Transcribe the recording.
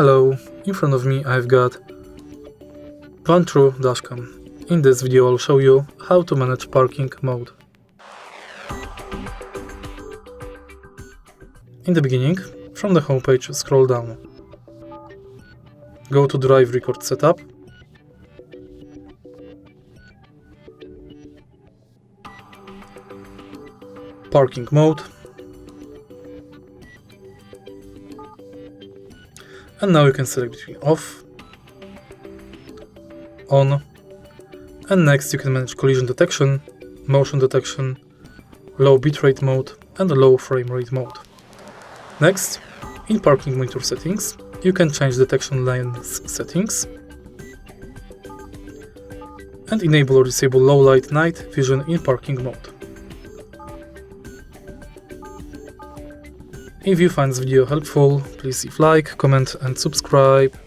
Hello, in front of me I've got VANTRUE dashcam. In this video I'll show you how to manage parking mode. In the beginning, from the homepage scroll down. Go to Drive Record Setup. Parking mode. And now you can select between off, on, and next you can manage collision detection, motion detection, low bitrate mode and low frame rate mode. Next, in parking monitor settings, you can change detection lens settings and enable or disable low light night vision in parking mode. If you find this video helpful, please leave like, comment and subscribe.